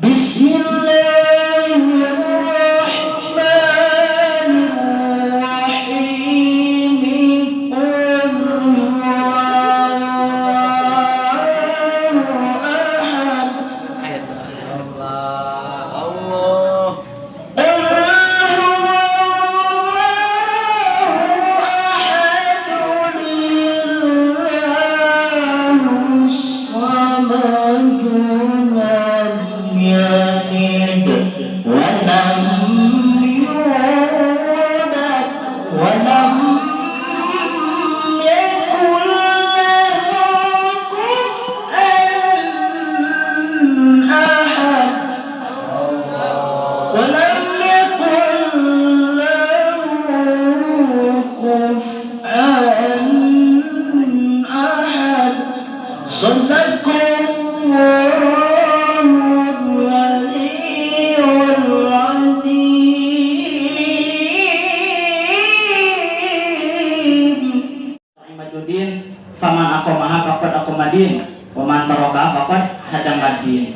Bismillahirrahmanirrahim. Faman aqamaha faqad aqamadin wa man taraka faqad hadamadin.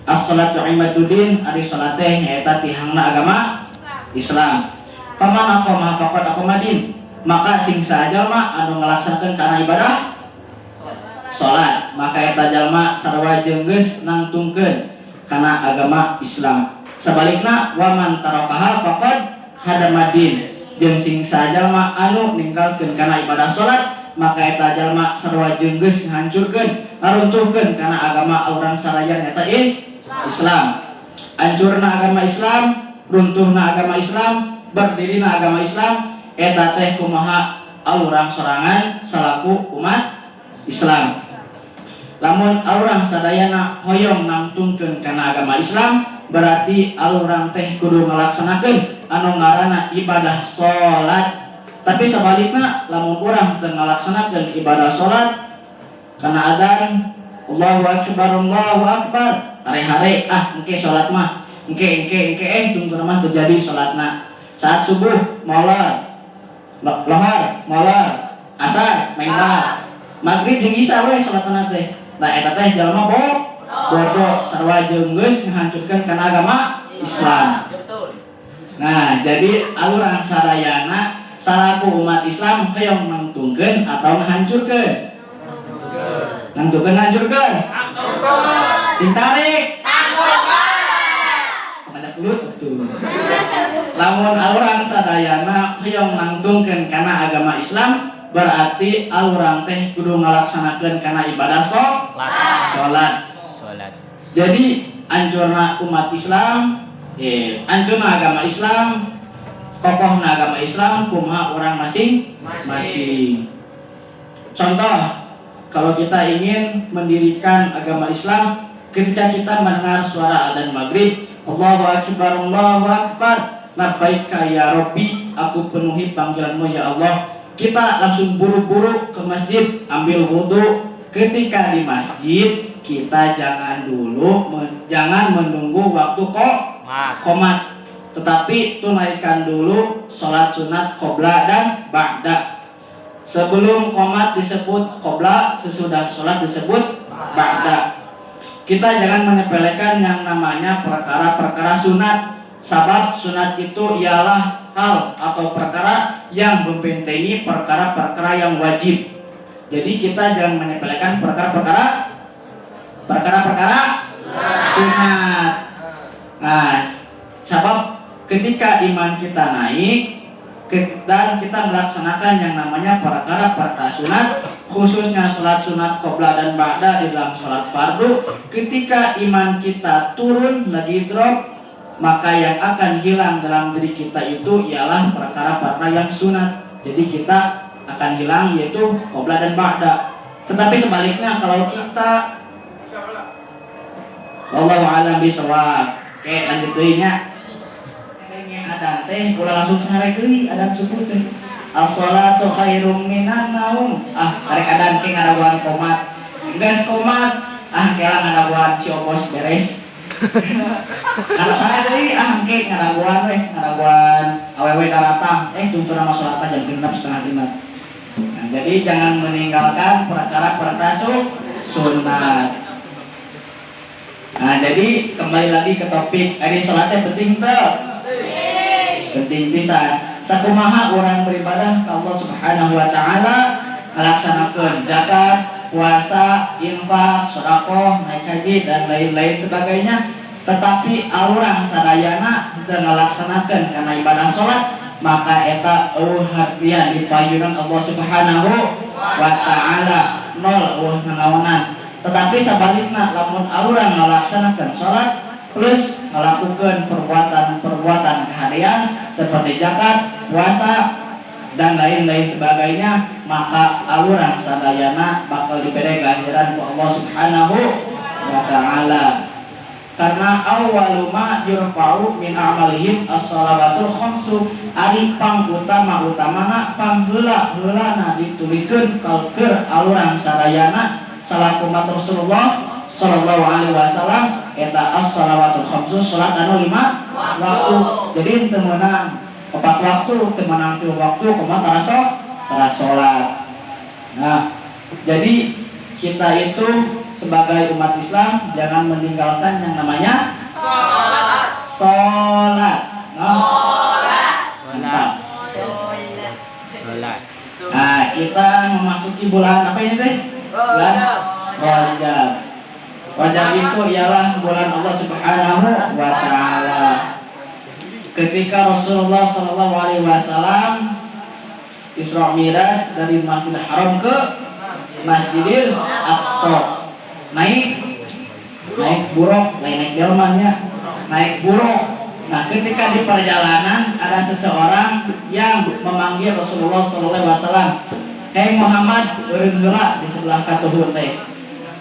As-salatu imaduddin ari salat teh nyaeta tihangna agama Islam. Faman aqamaha faqad aqamadin, maka sing sajalma anu ngalaksanakeun kana ibadah salat, maka eta jalma sarua jeung geus nangtungkeun kana agama Islam. Sabalikna wa man tarakaha faqad hadamadin, jeung sing sajalma anu ninggalkeun kana ibadah salat, maka eta jalma sarua jeung geus ngahancurkeun ngaruntuhkeun kana agama urang saraya nyaeta Islam. Hancurna agama Islam, runtuhna agama Islam, berdirina agama Islam, eta teh kumaha urang sorangan salaku umat Islam. Lamun urang sadayana hoyong nangtungkeun kana agama Islam, berarti urang teh kudu ngalaksanakeun anu ngaranna ibadah salat. Tapi sebaliknya, lamun urang teu ngalaksanakeun ibadah salat kana adzan Allahu Akbar, hare-hare engke salat mah engke tunggu mah terjadi salatna. Saat subuh molor, lohar molor, asar mengkal, maghrib jeung isya we salatna teh. Nah eta teh jalma bodoh sarua jeung geus ngahancurkeun kana agama Islam. Nah, jadi urang sadayana salaku umat Islam hoyong nangtungkeun atau ngahancurkeun? Nangtungkeun ngahancurkeun? Ditarik. Kepada kulut betul. Lamun urang sadayana hoyong nangtungkeun kana agama Islam, berarti urang teh kudu ngalaksanakeun kana ibadah salat. Jadi hancurna umat Islam, hancurna agama Islam, kokohna agama Islam kumaha orang masing-masing. Contoh, kalau kita ingin mendirikan agama Islam, ketika kita mendengar suara adzan maghrib, Allahu Akbar, labbaika ya Rabbi, aku penuhi panggilanmu ya Allah. Kita langsung buru-buru ke masjid, ambil wudhu. Ketika di masjid, kita jangan menunggu waktu qomat, tetapi tunaikan dulu sholat sunat qobla dan ba'da. Sebelum qomat disebut qobla, sesudah sholat disebut ba'da. Kita jangan menyepelekan yang namanya perkara-perkara sunat. Sabab sunat itu ialah hal atau perkara yang membentengi perkara-perkara yang wajib. Jadi kita jangan menyepelekan perkara-perkara sunat. Nah, sabab ketika iman kita naik dan kita melaksanakan yang namanya perkara-perkara sunat, khususnya sholat sunat qobla dan ba'da di dalam sholat fardu, ketika iman kita turun lagi drop, maka yang akan hilang dalam diri kita itu ialah perkara-perkara yang sunat. Jadi kita akan hilang yaitu qobla dan ba'da. Tetapi sebaliknya kalau kita wallahu a'lam bishawab. Oke, lanjut deui nya. Adan teh ulah langsung sare deui adan subuh teh. As-shalatu khairum minan naum. Arek adan ke ngadaguan qomat. Geus qomat, kela ngadaguan si opos beres. Kalau sare deui engke ngadaguan we, ngadaguan awewe daratang. Tuntuna mah salat jam 6:30. Nah, jadi jangan meninggalkan perkara-perkara sunat. Nah, jadi kembali lagi ke topik. Ari salatnya penting teu? Penting pisan. Sakumaha orang beribadah ke Allah Subhanahu wa taala melaksanakan zakat, puasa, infak, sedekah, naik haji dan lain-lain sebagainya. Tetapi orang sadayana teu ngalaksanakeun karena ibadah salat, maka eta hartian di payunan Allah Subhanahu wa taala nol nganaonan. Tetapi sebaliknya lamun orang melaksanakan salat plus melakukan perbuatan keharian seperti zakat, puasa dan lain-lain sebagainya, maka orang sadayana bakal diberi ganjaran ku Allah Subhanahu wa taala. Karena awwalu ma yurfa'u min amalihim as-shalawatul khamsu, ari utamana pangheula-heulana dituliskeun kalkeur alurang sadayana salaku umat Rasulullah sallallahu alaihi wasallam eta as-shalawatul khamsu, salat anu 5 waktu. Jadi teu meunang 4 waktu, teu meunang 3 waktu kumaha tara salat. Nah, jadi kita itu sebagai umat Islam jangan meninggalkan yang namanya sholat. Nah, kita memasuki bulan apa ini teh? Bulan Rajab. Rajab itu ialah bulan Allah Subhanahu wa taala. Ketika Rasulullah sallallahu alaihi wasallam Isra Mi'raj dari Masjidil Haram ke Masjidil Aqsa, naik buruk, naik delmannya, naik buruk. Nah, ketika di perjalanan ada seseorang yang memanggil Rasulullah SAW, "Hei Muhammad, eureun heula di sebelah katuhun teh."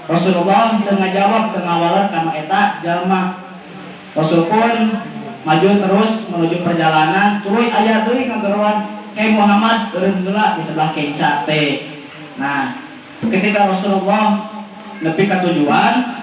Rasulullah tengah jawab tengah waler kana eta jalma. Rasul pun maju terus menuju perjalanan, tuluy aya deui ngageruan, "Hei Muhammad, eureun heula di sebelah kenca teh." Nah, ketika Rasulullah nepi ka tujuan,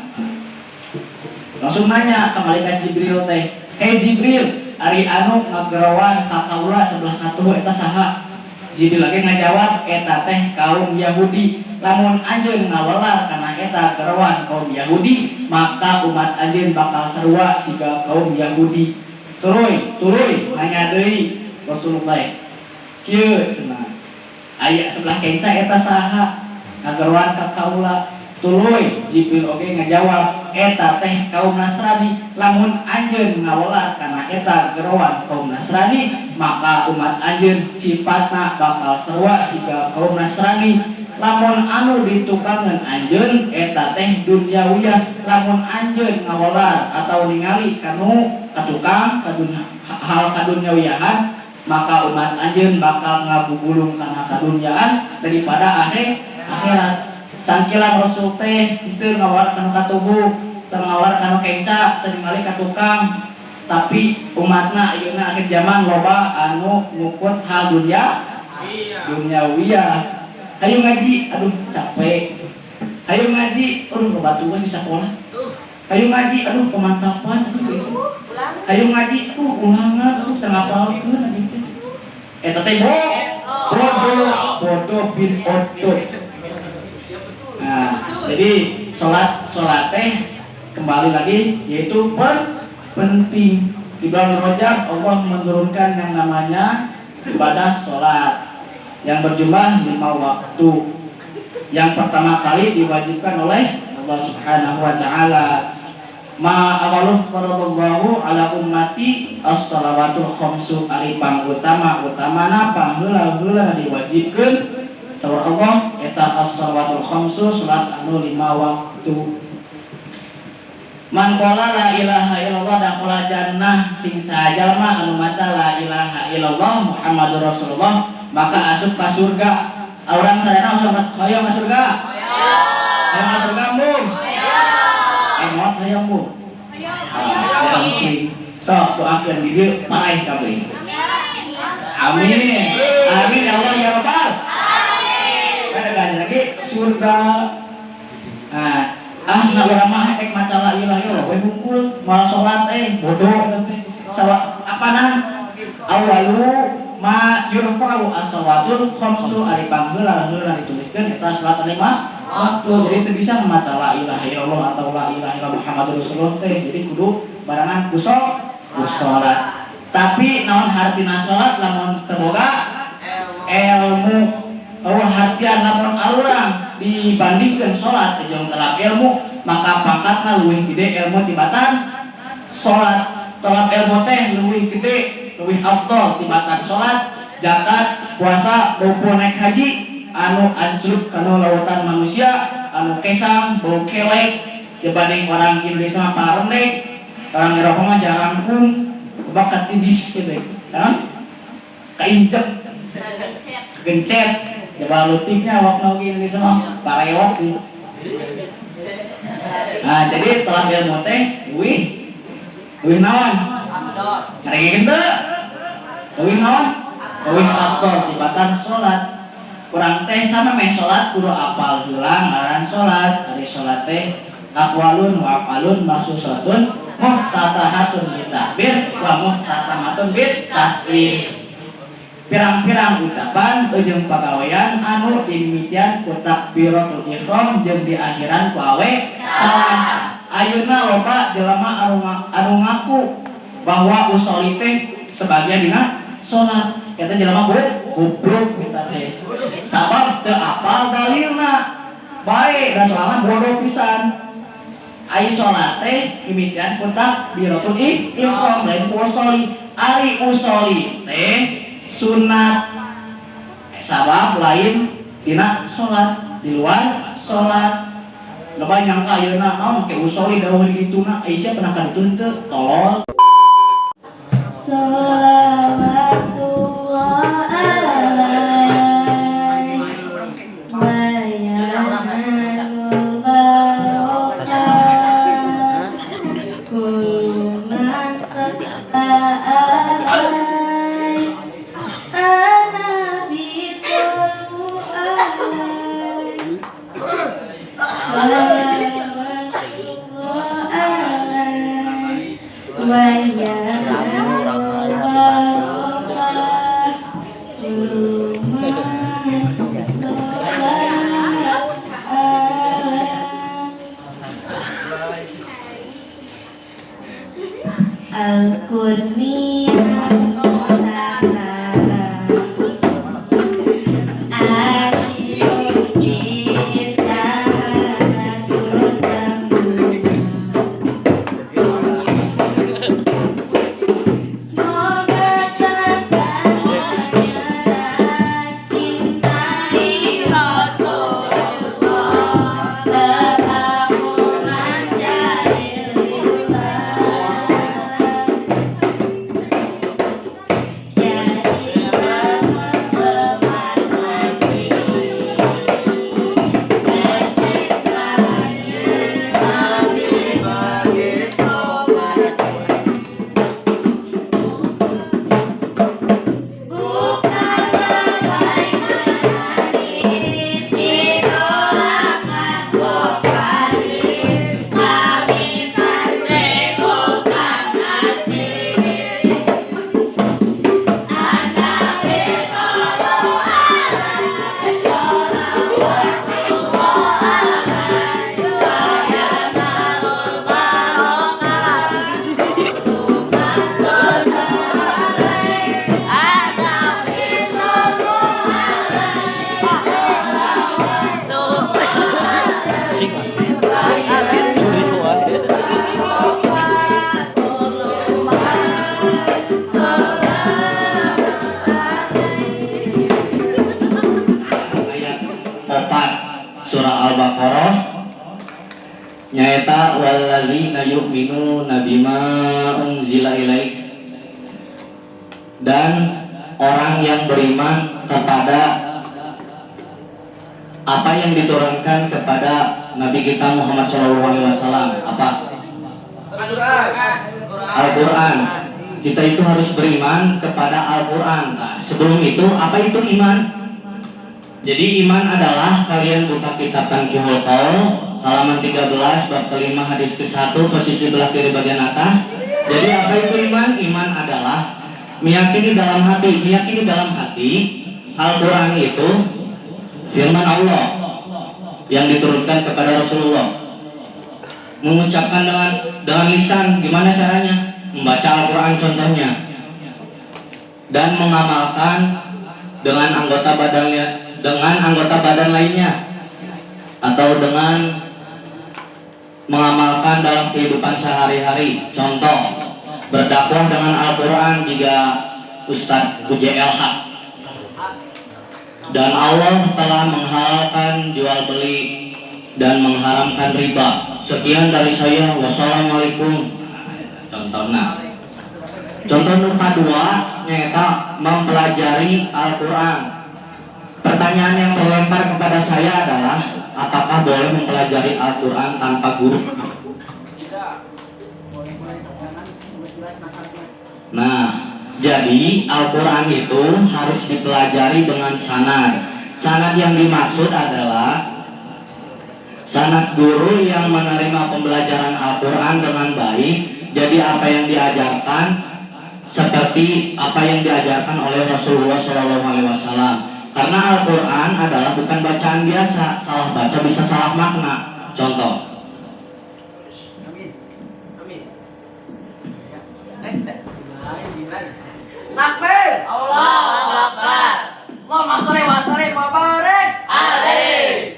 langsung nanya ke malaikat Jibril teh, "Hei Jibril, ari anu ngagerowan ka kaula sebelah katuh eta saha?" Jibril lagi ngajawab, "Eta teh kaum Yahudi. Lamun anjeun ngawelar kana eta gerowan kaum Yahudi, maka umat anjeun bakal sarua siga kaum Yahudi." Tuluy nanya deui Rasulullah, "Kieu cenah, aya sebelah kenca eta saha ngagerowan ka kaula?" Tuluy Jibril oge ngajawab, "Eta teh kaum Nasrani. Lamun anjeun ngawelar kana eta gerowan kaum Nasrani, maka umat anjeun sifatna bakal sarua siga kaum Nasrani. Lamun anu ditukangan anjeun eta teh duniawiyah. Lamun anjeun ngawelar atau ningali kanu katukang hal kadunyawiyahan, maka umat anjeun bakal ngabubulung kana kadunyaan daripada akhirat." Sangkilan Rasul teh itu ngawar kanu katubuh, ngawar kanu kenca, teu ningali ka tukang. Tapi umatna ayeuna akhir zaman loba anu ngukut hal duniawiyah. Hayu ngaji, aduh capek. Hayu ngaji, aduh babatuan di sekolah. Hayu ngaji, aduh pemantapan, aduh gitu. Hayu ngaji, aduh ulangan, aduh tengah palkeun gitu. Eta teh bodoh bin bodoh. Nah, jadi sholat teh kembali lagi yaitu penting. Di bulan Rajab Allah menurunkan yang namanya ibadah sholat yang berjumlah 5 waktu. Yang pertama kali diwajibkan oleh Allah Subhanahu wa taala. Ma awalu faradallahu ala ummati as-shalawatul khamsu, ari utamana pangheula-heula diwajibkeun saur Allah eta as-shalawatul khamsu, salat anu 5 waktu. Man qala la ilaha illallah dakhala jannah, sing sajalma anu maca la ilaha illallah Muhammadur Rasulullah maka asup ka surga. Orang sadana hoyong ka surga? Hoyong ka surga mung? Emot hoyong mung? Sok doakeun di dieu maraih kabeh. Amin. Amin ya Allah ya Rabbal. Ada lagi surga. Nah urang mah ek maca la ilaha illallah we hungkul moal salat bodoh teh. Sawa apanan? Awalu ma yurfa'u as-shawatul khamsu, ari pangheula-heula dituliskeun eta salat 5 waktu. Jadi itu bisa maca la ilaha illallah atau la ilaha illallah Muhammadur Rasulullah teh. Jadi kudu barengan ku salat. Tapi naon hartina salat lamun terboga ilmu. Hartian lamun arurang dibandingkan salat jeung telap ilmu, maka pangkatna leuwih gede ilmu tibatan salat. Telap ilmu teh leuwih gede, leuwih afdol tibatan salat, zakat, puasa, maupun naik haji anu ancluk kana lautan manusia anu kesang bau kelek dibanding orang Indonesia mah parendek, orang Eropa mah jarangkung bakat tidis gitu kan, kaincek gencet coba lutipnya waktu di Indonesia mah parewok gitu. Nah jadi telap ilmu teh leuwih naon ngarengkeun teu leuwih naon leuwih afdol tibatan salat. Kurang teh sama meh salat kudu apal heula ngaran salat. Ari salat teh aqwalun wa afalun mahsusatun muhtatahatun bitakbir wa muhtatamatun bitaslim. Pirang-pirang ucapan jeung pagawean anu dimimitian ku takbiratul ihram jeung di akhiran ku awe salam. Ayeuna loba jelema anu ngaku bahwa usolli teh sebagian dina salat. Eta jelema goblok eta teh. Sabab teu apal dalilna. Bae da soalna bodoh pisan. Ai salat teh mimitian ku takbiratul ihram lain ku usolli. Ari usolli teh sunat, sabab lain dina salat, di luar salat. Loba nyangka ayeuna naon make usolli dawuh dituna, Aisyah pernah kaditun teu tolol. Shalawatullah alaihi wa yanalul barakah kullu man nyaeta walladzina yu'minuna bima unzila ilaik, dan orang yang beriman kepada apa yang diturunkan kepada Nabi kita Muhammad SAW. Apa? Al-Quran. Kita itu harus beriman kepada Al-Quran. Nah, sebelum itu, apa itu iman? Jadi iman adalah kalian buka kitab Tanqihul Qaul halaman 13 bab kelima hadis ke-1 posisi belah kiri bagian atas. Jadi apa itu iman? Iman adalah meyakini dalam hati Al-Quran itu firman Allah yang diturunkan kepada Rasulullah. Mengucapkan dengan lisan, gimana caranya? Membaca Al-Quran contohnya, dan mengamalkan dengan anggota badan lainnya, atau dengan mengamalkan dalam kehidupan sehari-hari. Contoh, berdakwah dengan Al-Quran jika Ustadz UJL Haq. Dan Allah telah menghalalkan jual beli dan mengharamkan riba. Sekian dari saya. Wassalamualaikum. Contoh nomor kedua nyata mempelajari Al-Quran. Pertanyaan yang terlempar kepada saya adalah, apakah boleh mempelajari Al-Quran tanpa guru? Nah, jadi Al-Quran itu harus dipelajari dengan sanad. Sanad yang dimaksud adalah sanad guru yang menerima pembelajaran Al-Quran dengan baik. Jadi apa yang diajarkan seperti apa yang diajarkan oleh Rasulullah SAW. Karena Al-Quran adalah bukan bacaan biasa. Salah baca bisa salah makna. Contoh, takbir, Allahu Akbar, Allahumma sholli wa sallim wa barik alaihi.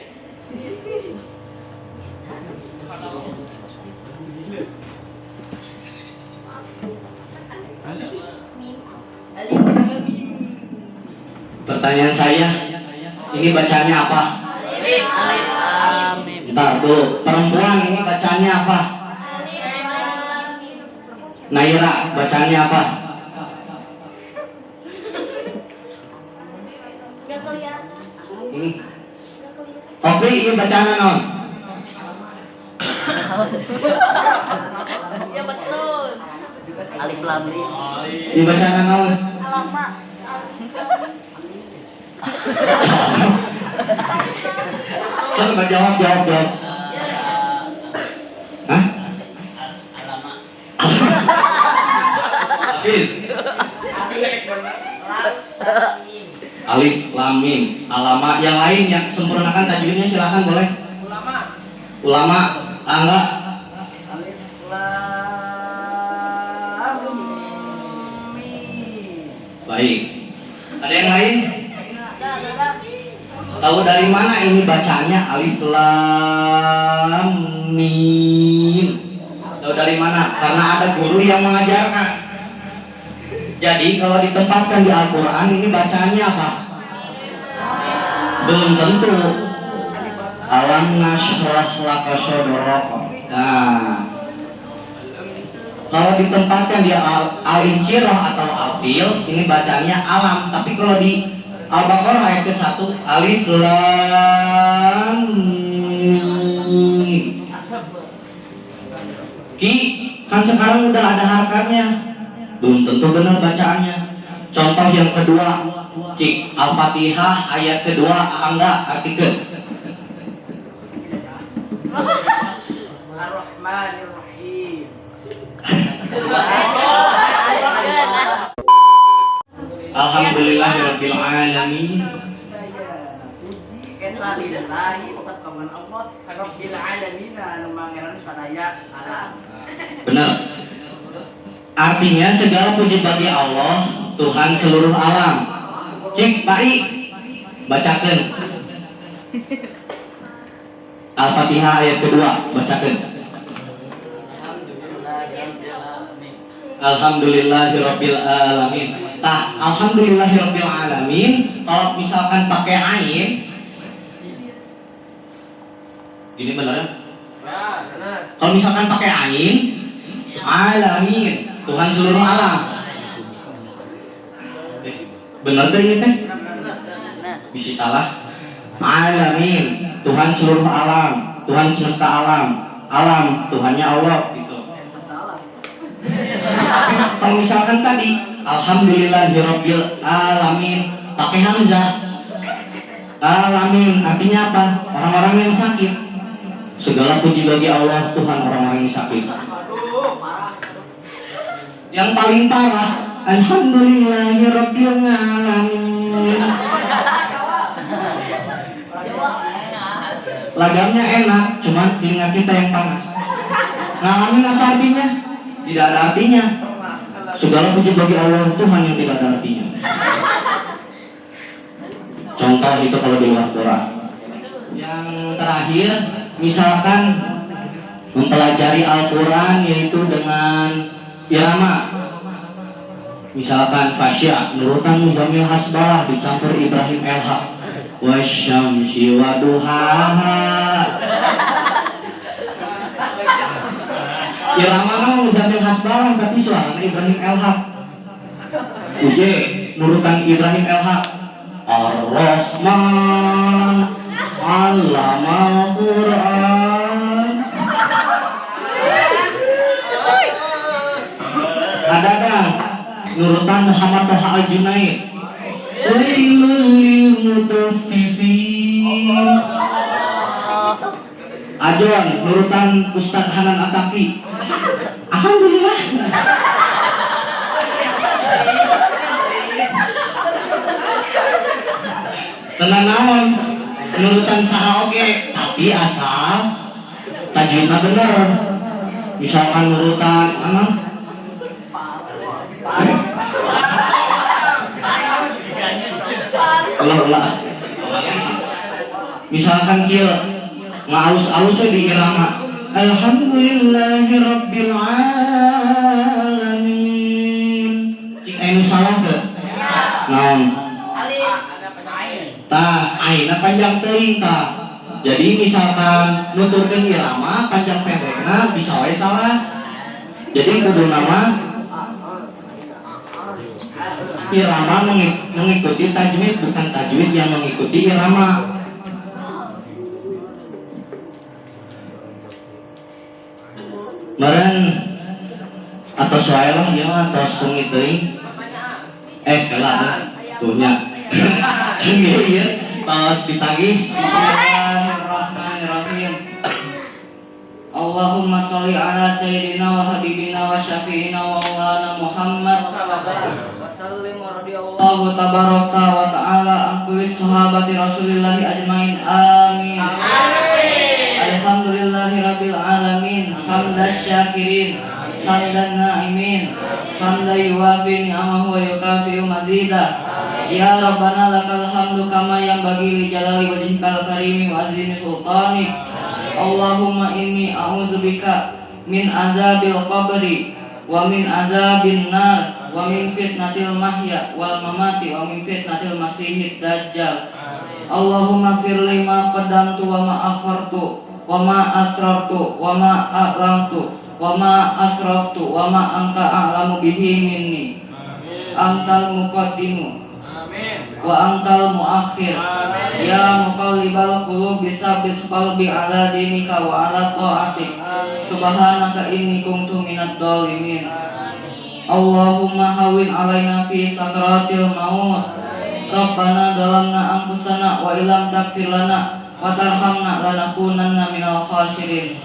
pertanyaan saya, ini bacaannya apa? Bentar dulu, perempuan ini bacaannya apa? Naira, bacaannya apa? Ini Okri, ini bacaan non? Ya betul. Alif lam mim. Ini bacaan non? Alamak. Coba jawab. Hah? Alif lam mim. Alamat. Yang lain yang sempurnakan tajwidnya silahkan boleh. Ulama. Enggak. Alif lam mim. Baik. Ada yang lain? Tahu dari mana ini bacaannya alif lam mim? Tahu dari mana? Karena ada guru yang mengajarkan. Jadi kalau ditempatkan di Al-Quran ini bacaannya apa? Belum tentu. Alam nashrah laka sadrak. Nah, kalau ditempatkan di Al-Insyirah atau Al-Fil ini bacaannya alam. Tapi kalau di Al-Baqarah ayat ke-1 alif lam mim. Ki, kan sekarang udah ada harakatnya. Belum tentu benar bacaannya. Contoh yang kedua, cik Al-Fatihah ayat kedua enggak artikel. Ar-Rahmanir-Rahim. Alhamdulillahirabbil alamin. Puji eta lillahi tetap kawan Allah rabbil alamin anu mangeran sadaya alam. Benar. Artinya segala puji bagi Allah, Tuhan seluruh alam. Cik baik, bacakan Al-Fatihah ayat kedua, bacakan. Alhamdulillahirabbil alamin. Nah, alhamdulillahirabbil alamin kalau misalkan pakai ain gini benar ya? Benar. Kalau misalkan pakai ain alamin, Tuhan seluruh alam. Benar tuh ini teh? Bisa salah. Alamin, Tuhan seluruh alam, Tuhan semesta alam. Alam, Tuhannya Allah gitu. Kalau misalkan tadi alhamdulillahirabbil alamin pakai hamzah. Alamin artinya apa? Orang-orang yang sakit. Segala puji bagi Allah, Tuhan orang-orang yang sakit. Yang paling parah, alhamdulillahirabbil alamin. Lagamnya enak, cuman telinga kita yang panas. Ngalamin apa artinya? Tidak ada artinya. Segala puji bagi Allah, Tuhan yang tidak ada artinya. Contoh itu kalau di luar Quran. Yang terakhir, misalkan mempelajari Al-Quran yaitu dengan irama. Misalkan fasya, nurutan Muzammil Hasbalah dicampur Ibrahim Elhaq. Wasyamsi waduhaha. Irama nama Muzammil Hasbalah tapi suaranya Ibrahim Elhaq. Uje, nurutan Ibrahim Elhaq. Ar-Rahman Allamal Quran. Ada kan nurutan Muhammad Toha Al-Junaid. Wailul mutaffifin. Ajon nurutan Ustadz Hanan Ataki. Alhamdulillah. Tenang naon nurutan saha oge tapi asal tajwidna bener. Misalkan nurutan ulah misalkan kieu ngalus-alus we di irama alhamdulillahirabbil alamin. Cing anu salah teu? Naon? Tah, aina panjang teuing tah. Jadi misalkan nuturkeun irama panjang pendekna bisa wae salah. Jadi kudu nama irama mengikuti tajwid, bukan tajwid yang mengikuti irama. Meren atau wae lah ya atau sungi teuing. Kelah tuhnya. Iya, tos ditagih. Bismillahirrahmanirrahim. Allahumma sholli ala sayyidina wa habibina wa syafi'ina wa maulana Muhammad wa sallim wa radiyallahu tabaraka wa ta'ala an kulli sahabati Rasulillahi ajmain. Amin. Alhamdulillahi rabbil alamin. Hamdas syakirin, hamdan na'imin, hamdan yuwafi ni'amahu wa yukafi'u mazidah. Ya Rabbana lakal hamdu kama yang bagi li jalali wajhikal karimi wa azimi sultanik. Allahumma inni a'udzubika min azabil qabri wa min azabin nar wa min fitnatil mahya wal mamati wa min fitnatil masihid dajjal. Allahumma firli ma qaddamtu wa ma akhartu wa ma asrartu wa ma a'lamtu wa ma asraftu wa ma anta a'lamu bihi minni. Antal muqaddimu wa antal muakhir. Ya muqallibal qulub bisabbit qalbi ala dinika wa ala ta'atik. Subhanaka inni kuntu minadh dhalimin. Allahumma hawin alaina fi sakratil maut. Rabbana dalamna anfusana wa ilam taghfir lana wa tarhamna lanakunanna minal khasirin.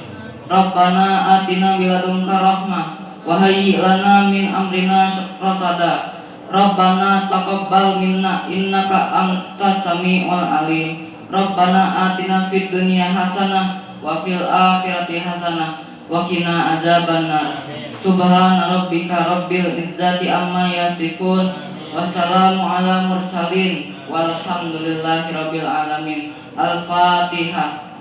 Rabbana atina biladunka rahmah wa hayyi lana min amrina rasada. Rabbana taqabbal minna innaka antas samiul alim. Rabbana atina fid dunya hasanah wa fil akhirati hasanah wa qina azabannar. Subhana rabbika rabbil izzati amma yasifun. Wassalamu ala mursalin walhamdulillahi rabbil alamin. Al-Fatihah.